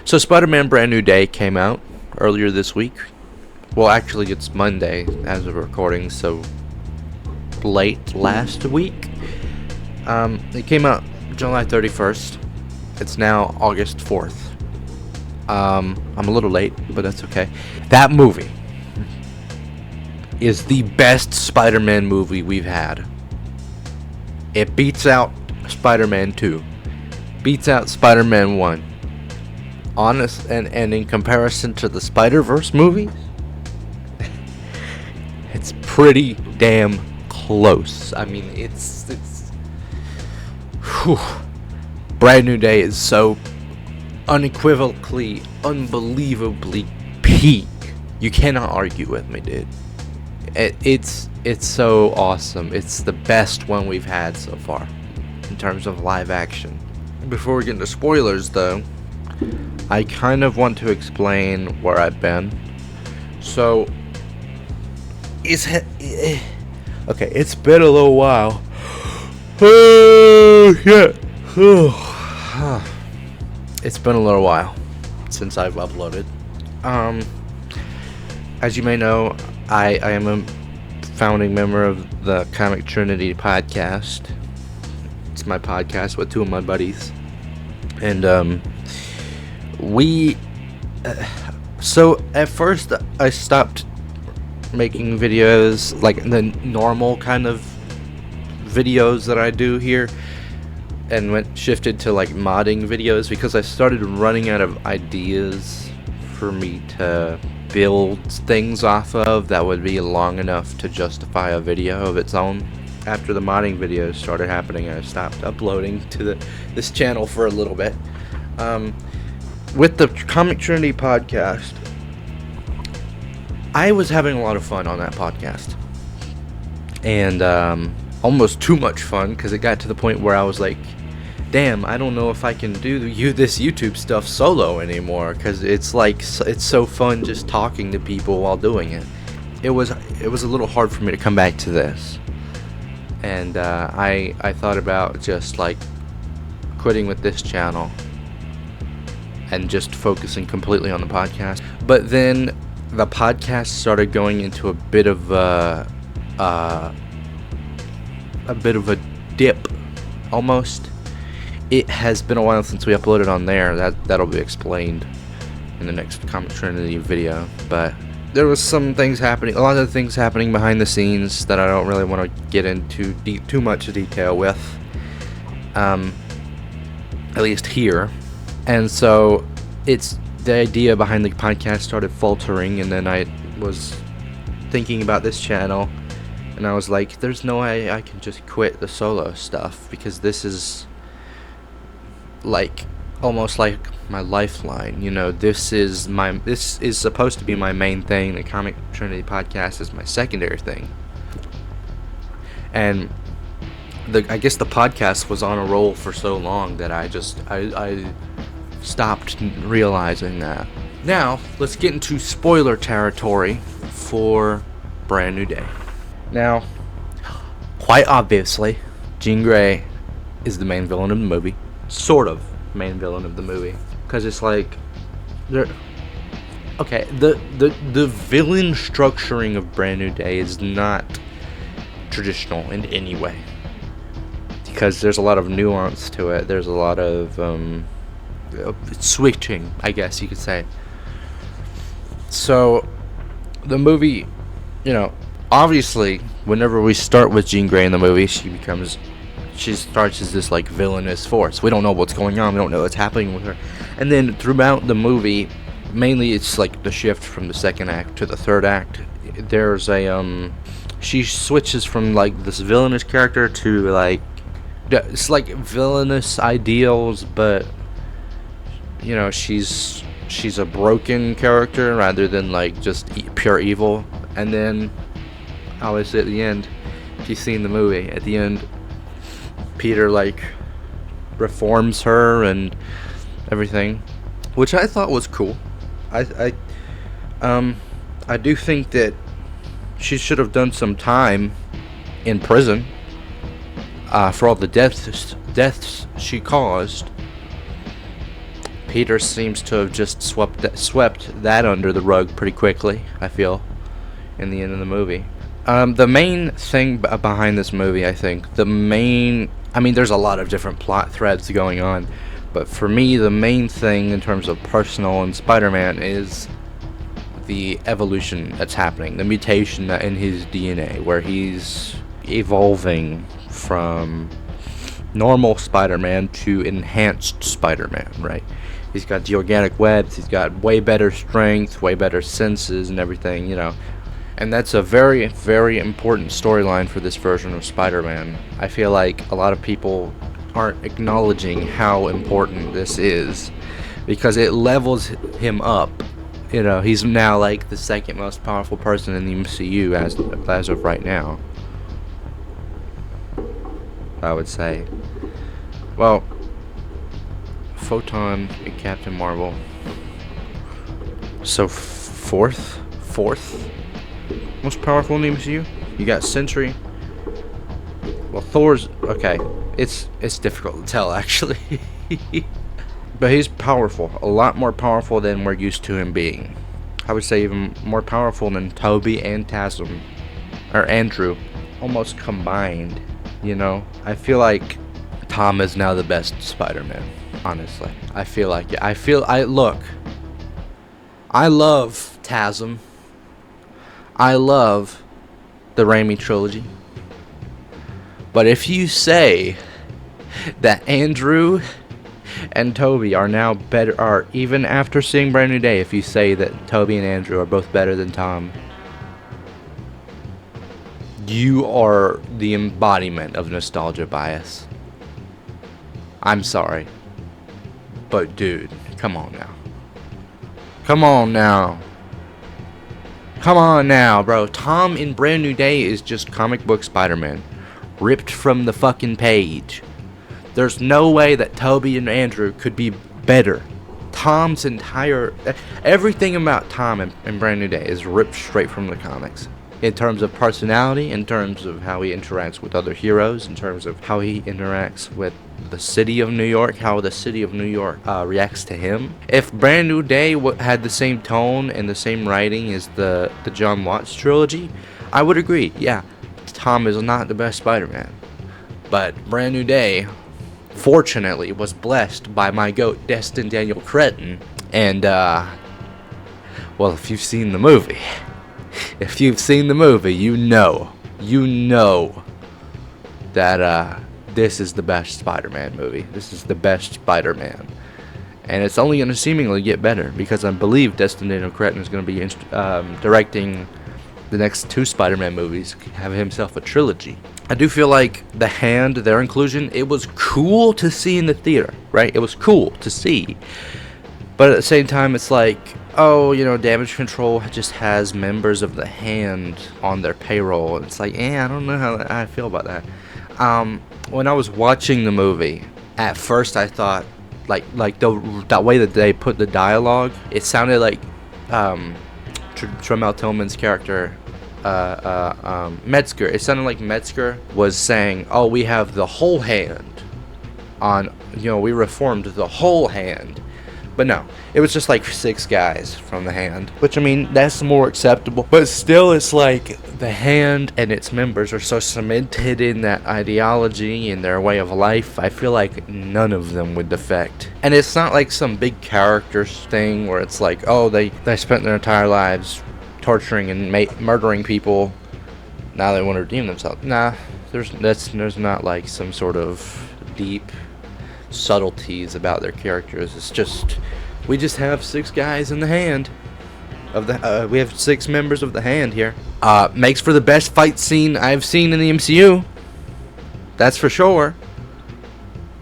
So Spider-Man Brand New Day came out earlier this week. Well, actually, it's Monday as of recording, so late last week. It came out July 31st. It's now August 4th. I'm a little late, but that's okay. That movie is the best Spider-Man movie we've had. It beats out Spider-Man 2. Beats out Spider-Man 1. Honest, and in comparison to the Spider-Verse movies, it's pretty damn close. I mean, it's whew. Brand New Day is so unequivocally, unbelievably peak. You cannot argue with me, dude. It's so awesome. It's the best one we've had so far in terms of live action. Before we get into spoilers, though, I kind of want to explain where I've been. So, okay, it's been a little while. It's been a little while since I've uploaded. As you may know, I am a founding member of the Comic Trinity podcast. It's my podcast with two of my buddies. And, so at first I stopped making videos, like the normal kind of videos that I do here, and shifted to like modding videos because I started running out of ideas for me to build things off of that would be long enough to justify a video of its own. After the modding videos started happening, I stopped uploading to this channel for a little bit. With the Comic Trinity podcast, I was having a lot of fun on that podcast. And almost too much fun, because it got to the point where I was like, damn, I don't know if I can do this YouTube stuff solo anymore, because it's so fun just talking to people while doing it. It was a little hard for me to come back to this. And I thought about just like quitting with this channel and just focusing completely on the podcast. But then the podcast started going into a bit of a dip, almost. It has been a while since we uploaded on there. That'll be explained in the next Comic Trinity video. But there was a lot of things happening behind the scenes that I don't really want to get into too much detail with, at least here. And so it's the idea behind the podcast started faltering, and then I was thinking about this channel, and I was like, there's no way I can just quit the solo stuff, because this is like almost like my lifeline. You know, this is supposed to be my main thing. The Comic Trinity podcast is my secondary thing. And I guess the podcast was on a roll for so long that I stopped realizing that. Now, let's get into spoiler territory for Brand New Day. Now, quite obviously, Jean Grey is the main villain of the movie. Sort of main villain of the movie. Because it's like, the villain structuring of Brand New Day is not traditional in any way. Because there's a lot of nuance to it. There's a lot of switching, I guess you could say. So the movie, obviously whenever we start with Jean Grey in the movie, she starts as this like villainous force. We don't know what's going on, we don't know what's happening with her. And then throughout the movie, mainly it's like the shift from the second act to the third act. There's she switches from like this villainous character to like, it's like villainous ideals, but she's a broken character rather than like just pure evil. And then obviously at the end, if you've seen the movie, at the end Peter like reforms her and everything, which I thought was cool. I do think that she should have done some time in prison for all the deaths she caused. Peter seems to have just swept that under the rug pretty quickly, I feel, in the end of the movie. The main thing behind this movie, I think, I mean, there's a lot of different plot threads going on, but for me, the main thing in terms of personal and Spider-Man is the evolution that's happening, the mutation in his DNA, where he's evolving from normal Spider-Man to enhanced Spider-Man, right? He's got the organic webs, he's got way better strength, way better senses and everything, you know. And that's a very, very important storyline for this version of Spider-Man. I feel like a lot of people aren't acknowledging how important this is, because it levels him up. You know, he's now like the second most powerful person in the MCU as of right now, I would say. Well, Photon and Captain Marvel. So fourth most powerful in the MCU. You got Sentry. Well, Thor's okay. It's difficult to tell actually, but he's powerful. A lot more powerful than we're used to him being. I would say even more powerful than Toby and TASM, or Andrew, almost combined. You know, I feel like Tom is now the best Spider-Man. Honestly, I feel like it. Look. I love TASM. I love the Raimi trilogy. But if you say that Andrew and Toby are now better, or even after seeing Brand New Day, if you say that Toby and Andrew are both better than Tom, you are the embodiment of nostalgia bias. I'm sorry. But dude, come on now. Come on now. Come on now, bro. Tom in Brand New Day is just comic book Spider-Man, ripped from the fucking page. There's no way that Toby and Andrew could be better. Tom's everything about Tom in Brand New Day is ripped straight from the comics. In terms of personality, in terms of how he interacts with other heroes, in terms of how he interacts with the city of New York, how the city of New York reacts to him. If Brand New Day had the same tone and the same writing as the John Watts trilogy, I would agree. Yeah, Tom is not the best Spider-Man. But Brand New Day, fortunately, was blessed by my GOAT, Destin Daniel Cretton. And, well, if you've seen the movie, you know that this is the best Spider-Man movie. This is the best Spider-Man. And it's only going to seemingly get better, because I believe Destin Daniel Cretton is going to be directing the next 2 Spider-Man movies, have himself a trilogy. I do feel like the Hand, their inclusion, it was cool to see in the theater, right? It was cool to see. But at the same time, it's like, oh, you know, Damage Control just has members of the Hand on their payroll. And it's like, I don't know how I feel about that. When I was watching the movie, at first I thought, like the way that they put the dialogue, it sounded like Tremel Tillman's character, Metzger. It sounded like Metzger was saying, oh, we have the whole Hand on, you know, we reformed the whole Hand. But no, it was just like 6 guys from the Hand, which, I mean, that's more acceptable. But still, it's like the Hand and its members are so cemented in that ideology and their way of life, I feel like none of them would defect. And it's not like some big characters thing where it's like, oh, they spent their entire lives torturing and murdering people, now they want to redeem themselves. Nah, there's not like some sort of deep subtleties about their characters. It's just, we just have 6 guys in the Hand of the we have 6 members of the Hand here. Makes for the best fight scene I've seen in the MCU, that's for sure.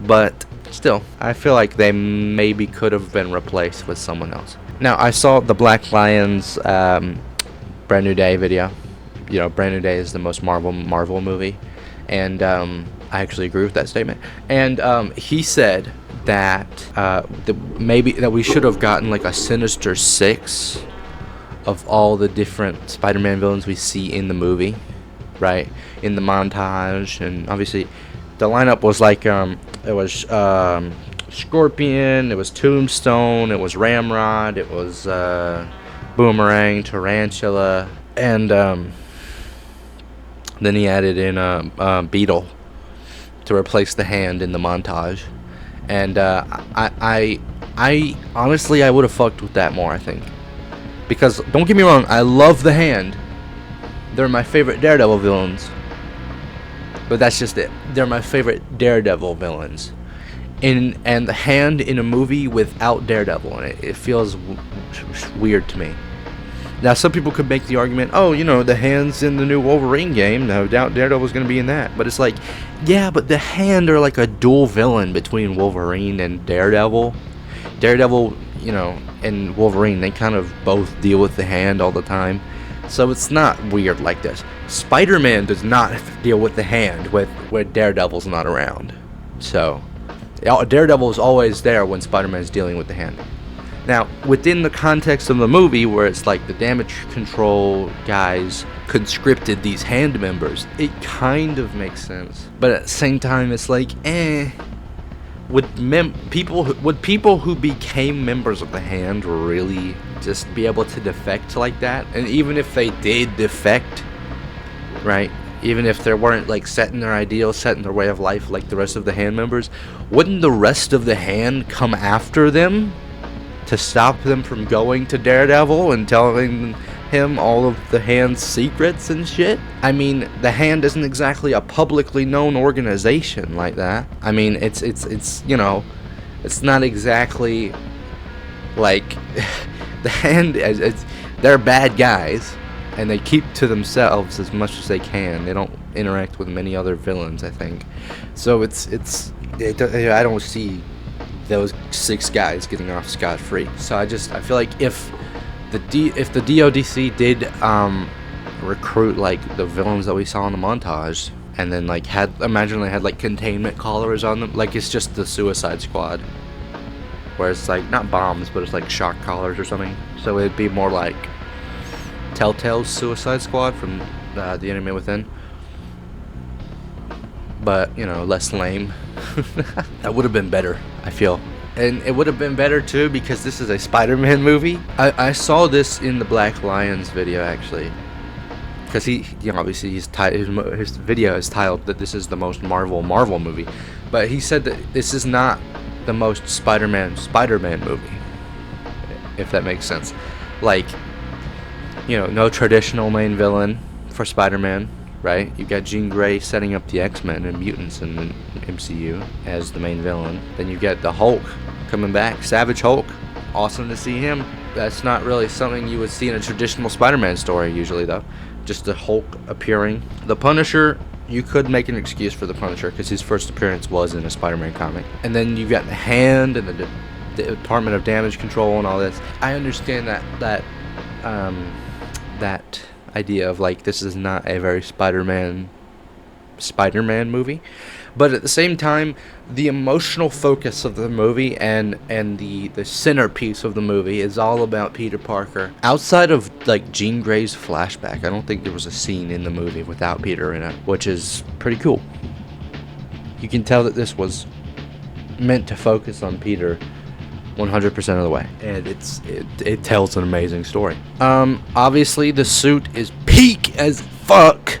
But still, I feel like they maybe could have been replaced with someone else. Now, I saw the Black Lions Brand New Day video. You know, Brand New Day is the most Marvel movie, and I actually agree with that statement. And he said that maybe that we should have gotten like a Sinister Six of all the different Spider-Man villains we see in the movie, right? In the montage, and obviously the lineup was like it was Scorpion, it was Tombstone, it was Ramrod, it was Boomerang, Tarantula, and then he added in Beetle to replace the hand in the montage. And I honestly, I would have fucked with that more, I think. Because, don't get me wrong, I love the hand. They're my favorite Daredevil villains. But that's just it. They're my favorite Daredevil villains. And the hand in a movie without Daredevil in it, it feels weird to me. Now, some people could make the argument, oh, you know, the hand's in the new Wolverine game. No doubt Daredevil's going to be in that. But it's like, yeah, but the hand are like a dual villain between Wolverine and Daredevil. Daredevil, you know, and Wolverine, they kind of both deal with the hand all the time. So it's not weird like this. Spider-Man does not deal with the hand where Daredevil's not around. So, Daredevil is always there when Spider-Man is dealing with the hand. Now, within the context of the movie, where it's like the damage control guys conscripted these hand members, it kind of makes sense. But at the same time, it's like, would people who became members of the hand really just be able to defect like that? And even if they did defect, right? Even if they weren't like set in their ideals, set in their way of life like the rest of the hand members, wouldn't the rest of the hand come after them to stop them from going to Daredevil and telling him all of the hand's secrets and shit? I mean, the hand isn't exactly a publicly known organization like that. I mean, it's you know, it's not exactly like the hand. They're bad guys, and they keep to themselves as much as they can. They don't interact with many other villains, I think. So I don't see those 6 guys getting off scot-free. So I feel like if the DODC did recruit like the villains that we saw in the montage, and then like imagine they had like containment collars on them, like it's just the Suicide Squad, where it's like not bombs, but it's like shock collars or something. So it'd be more like Telltale's Suicide Squad from The Enemy Within, but you know, less lame. That would have been better, I feel. And it would have been better too, because this is a Spider-Man movie. I saw this in the Black Lions video, actually, because he, you know, obviously his video is titled that this is the most Marvel movie, but he said that this is not the most Spider-Man movie, if that makes sense. Like, you know, no traditional main villain for Spider-Man, right? You got Jean Grey setting up the X-Men and mutants in the MCU as the main villain. Then you get the Hulk coming back, Savage Hulk. Awesome to see him. That's not really something you would see in a traditional Spider-Man story usually, though. Just the Hulk appearing. The Punisher, you could make an excuse for the Punisher because his first appearance was in a Spider-Man comic. And then you got the Hand and the Department of Damage Control and all this. I understand that idea of like this is not a very Spider-Man movie, but at the same time, the emotional focus of the movie and the centerpiece of the movie is all about Peter Parker. Outside of like Jean Grey's flashback, I don't think there was a scene in the movie without Peter in it, which is pretty cool. You can tell that this was meant to focus on Peter 100% of the way, and it tells an amazing story. Obviously the suit is peak as fuck,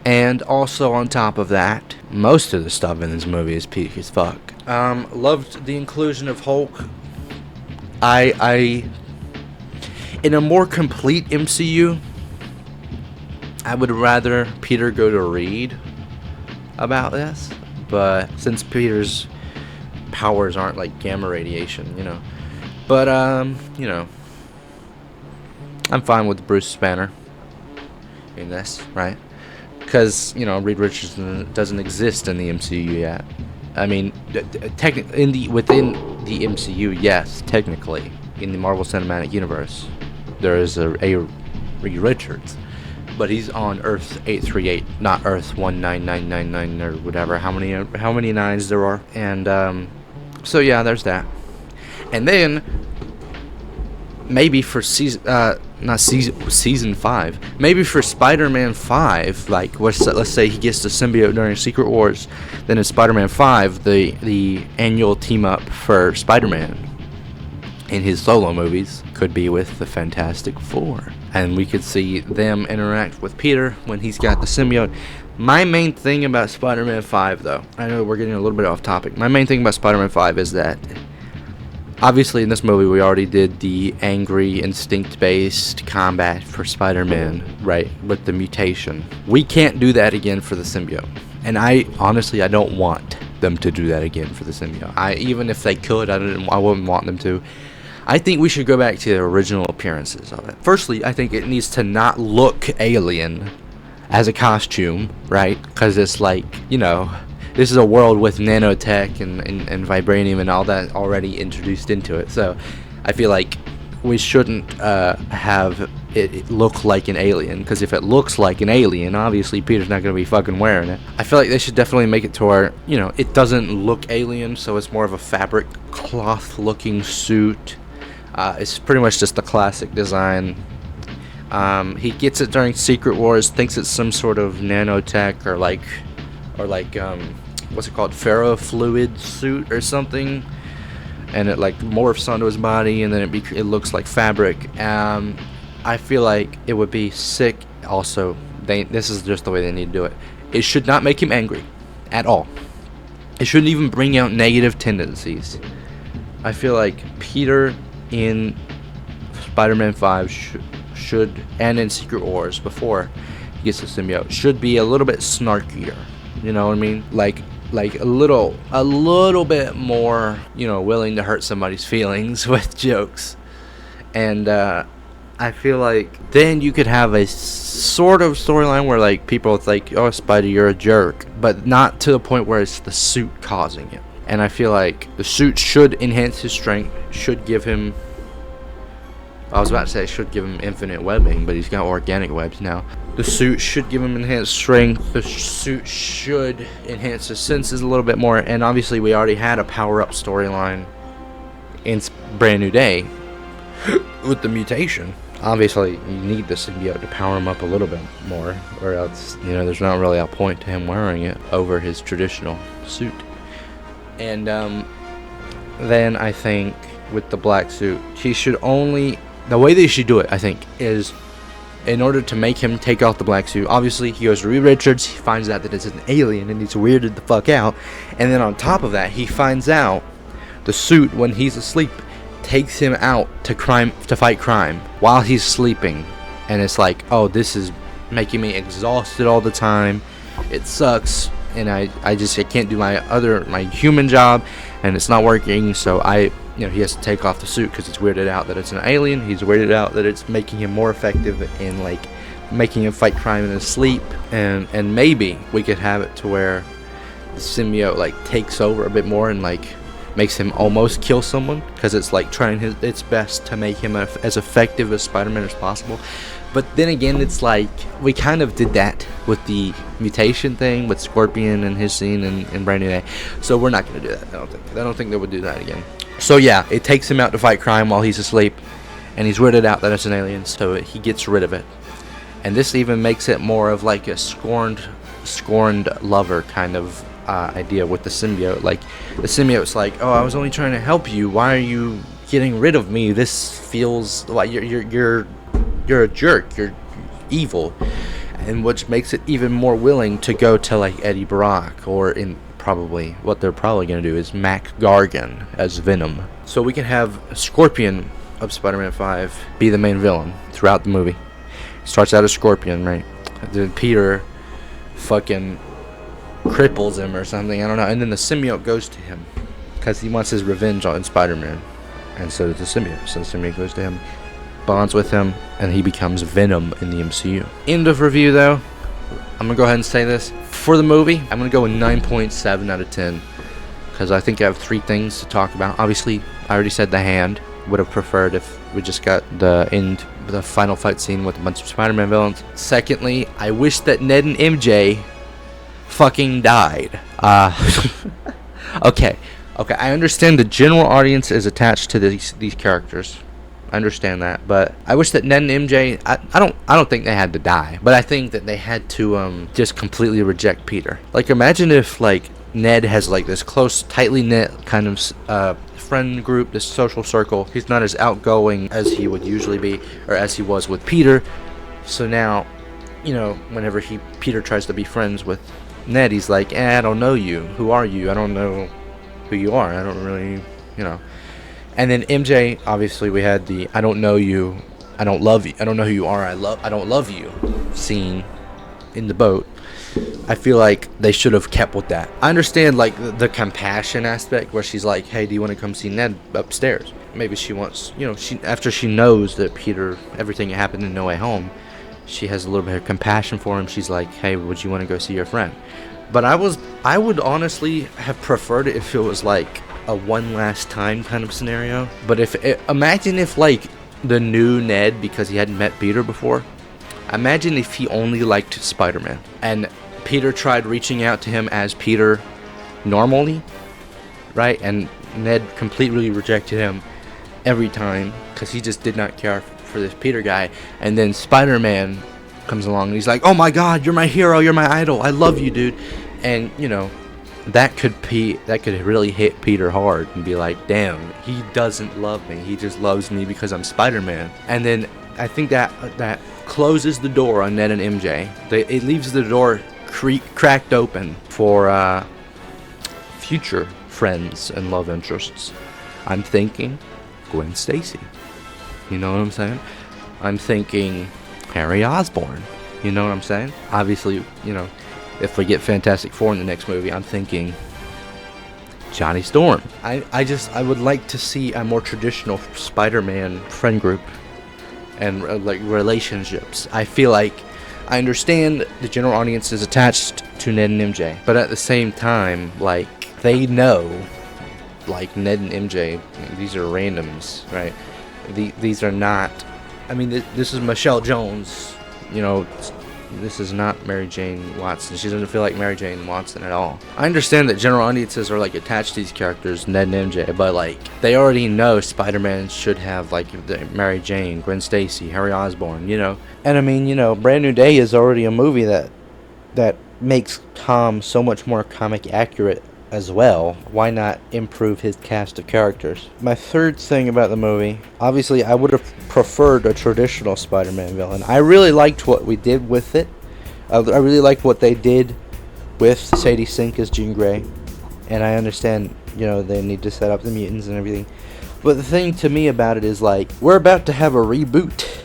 and also on top of that, most of the stuff in this movie is peak as fuck. Loved the inclusion of Hulk. I in a more complete MCU, I would rather Peter go to Reed about this, but since Peter's powers aren't like gamma radiation, you know. But you know, I'm fine with Bruce Banner in this, right? Because, you know, Reed Richards doesn't exist in the MCU yet. I mean, technically within the MCU, yes, technically in the Marvel Cinematic Universe, there is a Reed Richards, but he's on Earth 838, not Earth 19999 or whatever. How many nines there are? And so yeah, there's that. And then maybe for season, not season 5. Maybe for Spider-Man 5, like let's say he gets the symbiote during Secret Wars, then in Spider-Man 5, the annual team up for Spider-Man in his solo movies could be with the Fantastic Four, and we could see them interact with Peter when he's got the symbiote. My main thing about Spider-Man 5, though, I know we're getting a little bit off topic. My main thing about Spider-Man 5 is that obviously in this movie we already did the angry, instinct-based combat for Spider-Man, right, with the mutation. We can't do that again for the symbiote, and I don't want them to do that again for the symbiote. Even if they could, I wouldn't want them to. I think we should go back to the original appearances of it. Firstly, I think it needs to not look alien as a costume, right? Because it's like, this is a world with nanotech and vibranium and all that already introduced into it. So I feel like we shouldn't have it look like an alien, because if it looks like an alien, obviously Peter's not going to be fucking wearing it. I feel like they should definitely make it to where, it doesn't look alien, so it's more of a fabric cloth looking suit. It's pretty much just the classic design. He gets it during Secret Wars, thinks it's some sort of nanotech or like what's it called, ferrofluid suit or something, and it like morphs onto his body, and then it looks like fabric. I feel like it would be sick. Also, this is just the way they need to do it. It should not make him angry at all. It shouldn't even bring out negative tendencies. I feel like Peter in Spider-Man 5 should, and in Secret Wars before he gets the symbiote, should be a little bit snarkier. You know what I mean? Like a little bit more, willing to hurt somebody's feelings with jokes. And I feel like then you could have a sort of storyline where like people think, oh, Spidey, you're a jerk, but not to the point where it's the suit causing it. And I feel like the suit should enhance his strength, should give him, I was about to say should give him infinite webbing, but he's got organic webs now. The suit should give him enhanced strength. The suit should enhance his senses a little bit more. And obviously we already had a power-up storyline in Brand New Day with the mutation. Obviously you need the symbiote to power him up a little bit more, or else, there's not really a point to him wearing it over his traditional suit. And then I think with the black suit, the way they should do it, I think, is in order to make him take off the black suit, obviously he goes to Reed Richards, he finds out that it's an alien and he's weirded the fuck out, and then on top of that he finds out the suit, when he's asleep, takes him out to fight crime while he's sleeping, and it's like, oh, this is making me exhausted all the time, it sucks, and I can't do my human job, and it's not working, so he has to take off the suit because it's weirded out that it's an alien. He's weirded out that it's making him more effective in like making him fight crime in his sleep, and maybe we could have it to where the symbiote like takes over a bit more and like makes him almost kill someone, because it's like trying its best to make him as effective as Spider-Man as possible. But then again, it's like we kind of did that with the mutation thing with Scorpion and his scene in Brand New Day, so we're not going to do that. I don't think they would do that again. So yeah, it takes him out to fight crime while he's asleep, and he's weirded out that it's an alien, so he gets rid of it. And this even makes it more of like a scorned lover kind of idea with the symbiote. Like the symbiote's like, oh, I was only trying to help you. Why are you getting rid of me? This feels like you're a jerk. You're evil, and which makes it even more willing to go to like Eddie Brock, or in probably what they're probably going to do is Mac Gargan as Venom. So we can have Scorpion of Spider-Man 5 be the main villain throughout the movie. Starts out as Scorpion, right? Then Peter fucking cripples him or something, I don't know, and then the symbiote goes to him because he wants his revenge on Spider-Man, and so does the symbiote. So the symbiote goes to him, bonds with him, and he becomes Venom in the MCU. End of review, though. I'm gonna go ahead and say this. For the movie, I'm gonna go with 9.7 out of 10, because I think I have 3 things to talk about. Obviously, I already said the hand. Would have preferred if we just got the final fight scene with a bunch of Spider-Man villains. Secondly, I wish that Ned and MJ fucking died. Okay, I understand the general audience is attached to these characters. I understand that, but I wish that Ned and MJ. I don't think they had to die, but I think that they had to just completely reject Peter. Like, imagine if like Ned has like this close, tightly knit kind of friend group, this social circle. He's not as outgoing as he would usually be, or as he was with Peter. So now, you know, whenever Peter tries to be friends with Ned, he's like, I don't know you. Who are you? I don't know who you are. I don't really, you know. And then MJ, obviously, we had the I don't know you, I don't love you, I don't know who you are, I don't love you scene in the boat. I feel like they should have kept with that. I understand like the compassion aspect where she's like, hey, do you want to come see Ned upstairs? Maybe she wants, you know, after she knows that Peter, everything that happened in No Way Home, she has a little bit of compassion for him. She's like, hey, would you want to go see your friend? But I would honestly have preferred it if it was like a one last time kind of scenario. But imagine if like the new Ned, because he hadn't met Peter before, imagine if he only liked Spider-Man and Peter tried reaching out to him as Peter normally, right? And Ned completely rejected him every time because he just did not care for this Peter guy. And then Spider-Man comes along and he's like, oh my god, you're my hero, you're my idol, I love you, dude. And you know, that could really hit Peter hard and be like, damn, he doesn't love me, he just loves me because I'm Spider-Man. And then I think that closes the door on Ned and MJ. It leaves the door cracked open for future friends and love interests. I'm thinking Gwen Stacy, you know what I'm saying? I'm thinking Harry Osborn, you know what I'm saying? Obviously, you know, if we get Fantastic Four in the next movie, I'm thinking Johnny Storm. I would like to see a more traditional Spider-Man friend group and like relationships. I feel like I understand the general audience is attached to Ned and MJ, but at the same time, like, they know, like, Ned and MJ, these are randoms, right? These are not, I mean, this is Michelle Jones, you know. This is not Mary Jane Watson. She doesn't feel like Mary Jane Watson at all. I understand that general audiences are like attached to these characters, Ned and MJ, but like they already know Spider-Man should have like the Mary Jane, Gwen Stacy, Harry Osborn, you know. And I mean, you know, Brand New Day is already a movie that makes Tom so much more comic accurate as well. Why not improve his cast of characters? My third thing about the movie, obviously I would have preferred a traditional Spider-Man villain. I really liked what we did with it. I really liked what they did with Sadie Sink as Jean Grey. And I understand, you know, they need to set up the mutants and everything. But the thing to me about it is like, we're about to have a reboot.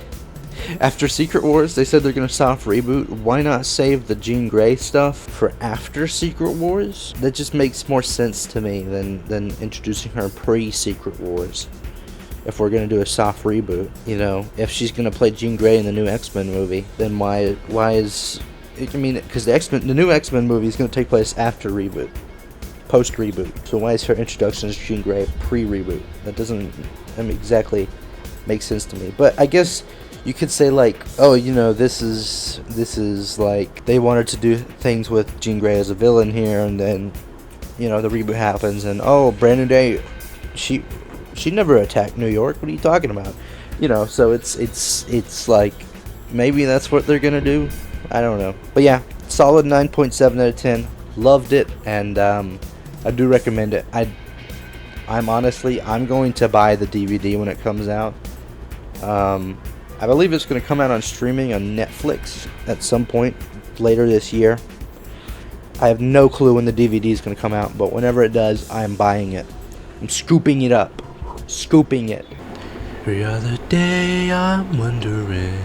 After Secret Wars, they said they're going to soft reboot. Why not save the Jean Grey stuff for after Secret Wars? That just makes more sense to me than introducing her pre-Secret Wars. If we're going to do a soft reboot, you know, if she's going to play Jean Grey in the new X-Men movie, then why is... I mean, because the new X-Men movie is going to take place after reboot. Post-reboot. So why is her introduction as Jean Grey pre-reboot? That doesn't exactly make sense to me. But I guess... you could say like, oh, you know, this is like they wanted to do things with Jean Grey as a villain here, and then, you know, the reboot happens, and oh, Brand New Day, she never attacked New York. What are you talking about? You know, so it's like maybe that's what they're gonna do. I don't know, but yeah, solid 9.7 out of 10. Loved it, and I do recommend it. I'm going to buy the DVD when it comes out. I believe it's going to come out on streaming on Netflix at some point later this year. I have no clue when the DVD is going to come out, but whenever it does, I am buying it. I'm scooping it up. Scooping it. Every other day I'm wondering,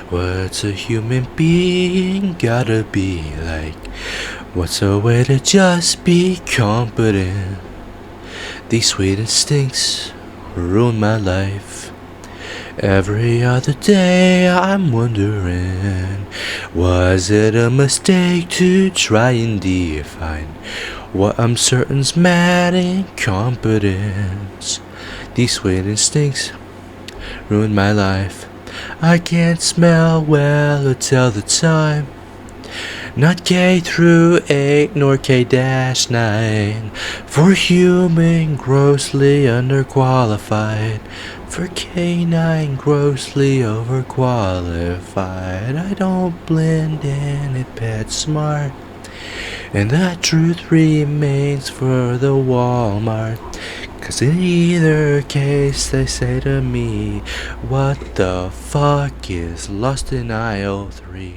what's a human being gotta be like? What's a way to just be competent? These sweet instincts ruin my life. Every other day I'm wondering, was it a mistake to try and define what I'm certain's mad incompetence? These sweet instincts ruin my life. I can't smell well or tell the time. Not K through 8 nor K-9. For human, grossly underqualified. For K9, grossly overqualified. I don't blend in at PetSmart. And that truth remains for the Walmart. 'Cause in either case they say to me, what the fuck is lost in aisle 3?